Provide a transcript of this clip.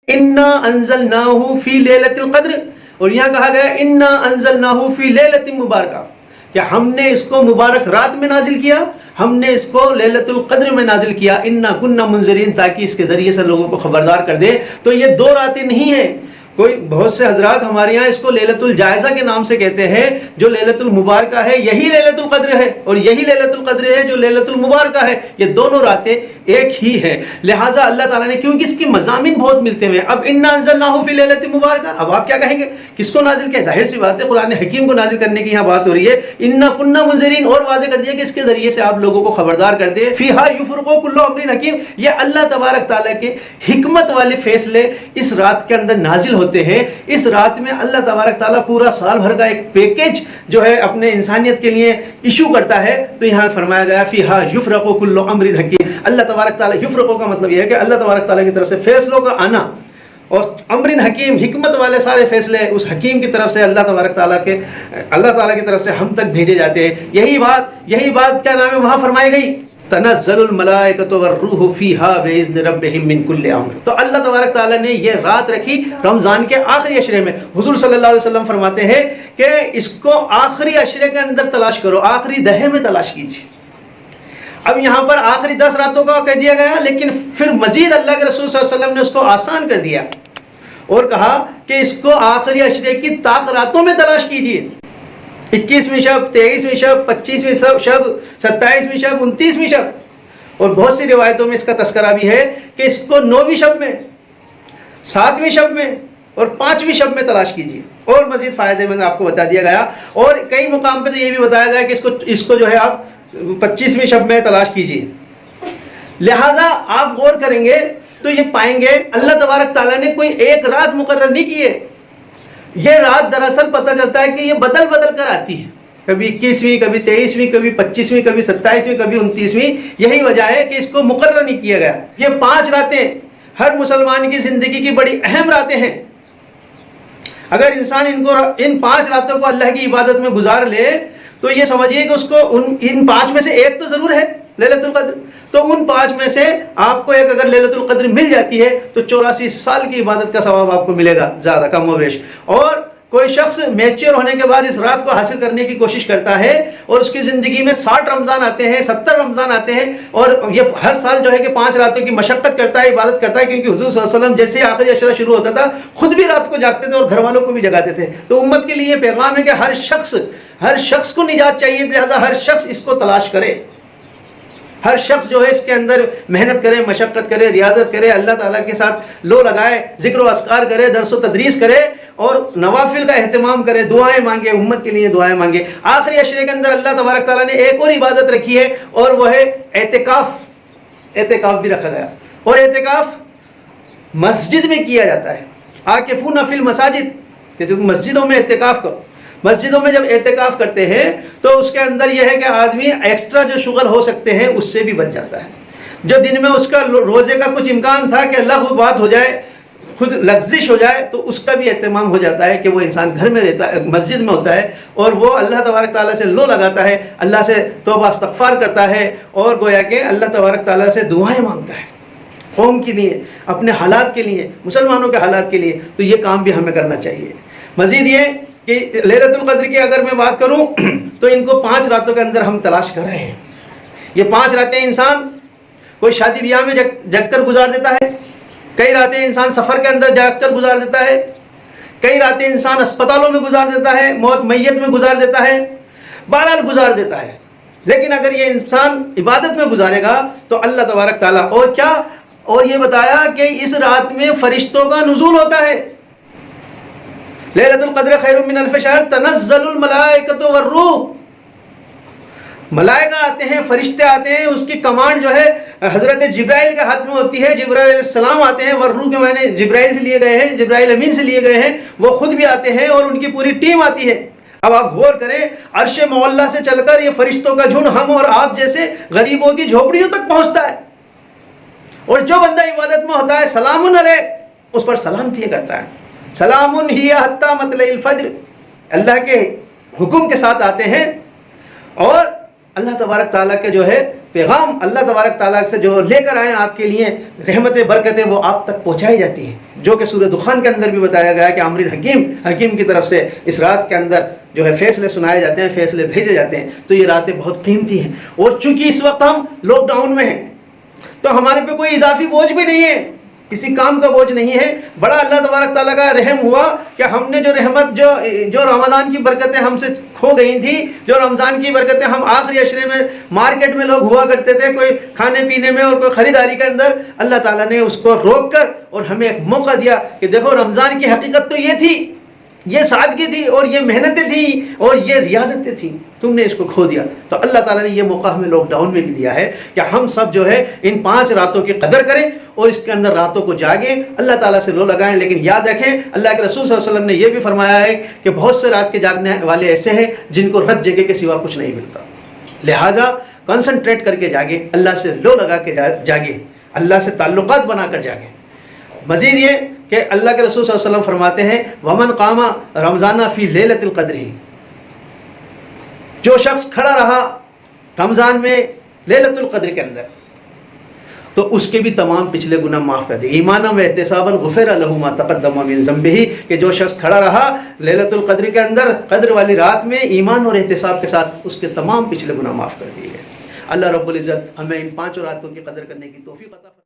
انا انزلناہ فی لیلۃ القدر، اور یہاں کہا گیا انا انزلناہ فی لیلۃ مبارکہ، کہ ہم نے اس کو مبارک رات میں نازل کیا، ہم نے اس کو لیلۃ القدر میں نازل کیا، انا کننا منذرین، تاکہ اس کے ذریعے سے لوگوں کو خبردار کر دے۔ تو یہ دو راتیں نہیں ہیں، کوئی بہت سے حضرات ہمارے یہاں اس کو لیلۃ الجائزہ کے نام سے کہتے ہیں، جو لیلۃ المبارکہ ہے یہی لیلۃ القدر ہے، اور یہی لیلۃ القدر ہے جو لیلۃ المبارکہ ہے، یہ دونوں راتیں ایک ہی ہے۔ لہٰذا اللہ تعالیٰ نے، کیونکہ اس کی مضامین بہت ملتے ہیں، اب انا انزلناہ فی لیلۃ مبارکہ، اب آپ کیا کہیں گے کس کو نازل کیا؟ ظاہر سی بات ہے قرآن حکیم کو نازل کرنے کی یہاں بات ہو رہی ہے۔ انا کننا منذرین، اور واضح کر دیا کہ اس کے ذریعے سے آپ لوگوں کو خبردار کر دے۔ فیہا یفرق کل امر حکیم، یہ اللہ تبارک تعالیٰ کے حکمت والے فیصلے اس رات کے اندر نازل ہوتے ہیں۔ اس رات میں اللہ تبارک تعالیٰ پورا سال بھر کا ایک پیکج جو ہے اپنے انسانیت کے لیے ایشو کرتا ہے، تو یہاں فرمایا گیا فیہا یفرق کل امر حکیم۔ اللہ تبارک تعالیٰ، یفرق کا مطلب یہ ہے کہ اللہ تبارک تعالیٰ کی طرف سے فیصلوں کا آنا، اور امر حکیم، حکمت والے سارے فیصلے اس حکیم کی طرف سے اللہ تبارک تعالیٰ کی طرف سے ہم تک بھیجے جاتے ہیں۔ یہی بات کیا نام ہے وہاں فرمائی گئی، تنزل الملائکۃ والروح فیہا باذن ربہم من کل امر۔ تو اللہ تبارک تعالیٰ نے یہ رات رکھی رمضان کے آخری عشرے میں۔ حضور صلی اللہ علیہ وسلم فرماتے ہیں کہ اس کو آخری عشرے کے اندر تلاش کرو، آخری دہے میں تلاش کیجیے۔ اب یہاں پر آخری 10 راتوں کا کہہ دیا گیا، لیکن پھر مزید اللہ کے رسول صلی اللہ علیہ وسلم نے اس کو آسان کر دیا اور کہا کہ اس کو آخری عشرے کی طاق راتوں میں تلاش کیجیے۔ 21ویں شب، 23ویں شب، 25ویں شب، 27ویں شب، 29ویں شب، اور بہت سی روایتوں میں اس کا تذکرہ بھی ہے کہ اس کو 9ویں شب میں، 7ویں شب میں اور 5ویں شب میں تلاش کیجیے۔ اور مزید فائدے میں آپ کو بتا دیا گیا، اور کئی مقام پہ تو یہ بھی بتایا گیا کہ اس کو جو ہے آپ 25ویں شب میں تلاش کیجیے۔ لہذا آپ غور کریں گے تو یہ پائیں گے اللہ تبارک تعالیٰ نے کوئی ایک رات مقرر نہیں کی ہے۔ یہ رات دراصل پتہ چلتا ہے کہ یہ بدل کر آتی ہے، کبھی 21ویں، کبھی 23ویں، کبھی 25ویں، کبھی 27ویں، کبھی 29ویں۔ یہی وجہ ہے کہ اس کو مقرر نہیں کیا گیا۔ یہ 5 راتیں ہر مسلمان کی زندگی کی بڑی اہم راتیں ہیں۔ اگر انسان ان 5 راتوں کو اللہ کی عبادت میں گزار لے تو یہ سمجھیے کہ اس کو ان 5 میں سے ایک تو ضرور ہے لیلۃ القدر، تو ان 5 میں سے آپ کو ایک اگر لیلۃ القدر مل جاتی ہے تو 84 سال کی عبادت کا ثواب آپ کو ملے گا، زیادہ کم و بیش۔ اور کوئی شخص میچور ہونے کے بعد اس رات کو حاصل کرنے کی کوشش کرتا ہے اور اس کی زندگی میں 60 رمضان آتے ہیں، 70 رمضان آتے ہیں، اور یہ ہر سال جو ہے کہ 5 راتوں کی مشقت کرتا ہے، عبادت کرتا ہے، کیونکہ حضور صلی اللہ علیہ وسلم جیسے آخری عشرہ شروع ہوتا تھا خود بھی رات کو جاگتے تھے اور گھر والوں کو بھی جگاتے تھے۔ تو امت کے لیے یہ پیغام ہے کہ ہر شخص کو نجات چاہیے، لہذا ہر شخص اس کو تلاش کرے، ہر شخص جو ہے اس کے اندر محنت کرے، مشقت کرے، ریاضت کرے، اللہ تعالیٰ کے ساتھ لو لگائے، ذکر و اذکار کرے، درس و تدریس کرے، اور نوافل کا اہتمام کرے، دعائیں مانگے، امت کے لیے دعائیں مانگے۔ آخری عشرے کے اندر اللہ تبارک تعالیٰ نے ایک اور عبادت رکھی ہے، اور وہ ہے اعتکاف بھی رکھا گیا، اور اعتکاف مسجد میں کیا جاتا ہے۔ عاکفون فی المساجد، کہ جو مسجدوں میں اعتکاف کرو۔ مسجدوں میں جب اعتکاف کرتے ہیں تو اس کے اندر یہ ہے کہ آدمی ایکسٹرا جو شغل ہو سکتے ہیں اس سے بھی بچ جاتا ہے۔ جو دن میں اس کا روزے کا کچھ امکان تھا کہ اللہ بات ہو جائے، خود لغزش ہو جائے، تو اس کا بھی اہتمام ہو جاتا ہے کہ وہ انسان گھر میں رہتا ہے، مسجد میں ہوتا ہے، اور وہ اللہ تبارک تعالیٰ سے لو لگاتا ہے، اللہ سے توبہ استغفار کرتا ہے، اور گویا کہ اللہ تبارک تعالیٰ سے دعائیں مانگتا ہے قوم کے لیے، اپنے حالات کے لیے، مسلمانوں کے حالات کے لیے۔ تو یہ کام بھی ہمیں کرنا چاہیے۔ مزید یہ کہ لیلۃ القدر کی اگر میں بات کروں تو ان کو 5 راتوں کے اندر ہم تلاش کر رہے ہیں۔ یہ 5 راتیں انسان کوئی شادی بیاہ میں جگ کر گزار دیتا ہے، کئی راتیں انسان سفر کے اندر جاگ کر گزار دیتا ہے، کئی راتیں انسان اسپتالوں میں گزار دیتا ہے، موت میت میں گزار دیتا ہے، بہرحال گزار دیتا ہے۔ لیکن اگر یہ انسان عبادت میں گزارے گا تو اللہ تبارک تعالیٰ اور کیا، اور یہ بتایا کہ اس رات میں فرشتوں کا نزول ہوتا ہے۔ لیلۃ القدر خیر من الف شہر، تنزل الملائکۃ والروح، ملائکہ آتے ہیں، فرشتے آتے ہیں، اس کی کمانڈ جو ہے حضرت جبرائیل کے ہاتھ میں ہوتی ہے، جبرائیل علیہ السلام آتے ہیں، والروح کے معنی جبرائیل سے لیے گئے ہیں، جبرائیل امین سے لیے گئے ہیں، وہ خود بھی آتے ہیں اور ان کی پوری ٹیم آتی ہے۔ اب آپ غور کریں، عرش معلیٰ سے چل کر یہ فرشتوں کا جھنڈ ہم اور آپ جیسے غریبوں کی جھوپڑیوں تک پہنچتا ہے، اور جو بندہ عبادت میں ہوتا ہے سلام علیہ، اس پر سلامتی کرتا ہے، سلام ہی حتی مطلع الفجر، اللہ کے حکم کے ساتھ آتے ہیں، اور اللہ تبارک تعالیٰ کے جو ہے پیغام اللہ تبارک تعالیٰ سے جو لے کر آئے آپ کے لیے رحمتیں برکتیں وہ آپ تک پہنچائی جاتی ہیں، جو کہ سورہ دخان کے اندر بھی بتایا گیا ہے کہ امر حکیم کی طرف سے اس رات کے اندر جو ہے فیصلے سنائے جاتے ہیں، فیصلے بھیجے جاتے ہیں. تو یہ راتیں بہت قیمتی ہیں، اور چونکہ اس وقت ہم لاک ڈاؤن میں ہیں تو ہمارے پہ کوئی اضافی بوجھ بھی نہیں ہے، کسی کام کا بوجھ نہیں ہے. بڑا اللہ تبارک تعالیٰ کا رحم ہوا کہ ہم نے جو رحمت جو رمضان کی برکتیں ہم سے کھو گئی تھی، جو رمضان کی برکتیں ہم آخری عشرے میں مارکیٹ میں لوگ ہوا کرتے تھے کوئی کھانے پینے میں اور کوئی خریداری کے اندر، اللہ تعالیٰ نے اس کو روک کر اور ہمیں ایک موقع دیا کہ دیکھو رمضان کی حقیقت تو یہ تھی، یہ سادگی تھی اور یہ محنتیں تھیں اور یہ ریاضتیں تھیں، تم نے اس کو کھو دیا. تو اللہ تعالیٰ نے یہ موقع ہمیں لاک ڈاؤن میں بھی دیا ہے کہ ہم سب جو ہے ان 5 راتوں کی قدر کریں اور اس کے اندر راتوں کو جاگیں، اللہ تعالیٰ سے لو لگائیں. لیکن یاد رکھیں اللہ کے رسول صلی اللہ علیہ وسلم نے یہ بھی فرمایا ہے کہ بہت سے رات کے جاگنے والے ایسے ہیں جن کو رت جگہ کے سوا کچھ نہیں ملتا. لہٰذا کنسنٹریٹ کر کے جاگیں، اللہ سے لو لگا کے جاگیں، اللہ سے تعلقات بنا کر جاگیں. مزید یہ کہ اللہ کے رسول صلی اللہ علیہ وسلم فرماتے ہیں ومن قام رمضان فی لیلۃ القدر، جو شخص کھڑا رہا رمضان میں لیلۃ القدر کے اندر تو اس کے بھی تمام پچھلے گناہ معاف کر دیے. ایمانا و احتسابا غفر لہ ما تقدم من ذنبہ، کہ جو شخص کھڑا رہا لیلۃ القدر کے اندر قدر والی رات میں ایمان اور احتساب کے ساتھ، اس کے تمام پچھلے گناہ معاف کر دیے گئے. اللہ رب العزت ہمیں ان 5 راتوں کی قدر کرنے کی توفیق عطا فرمائے.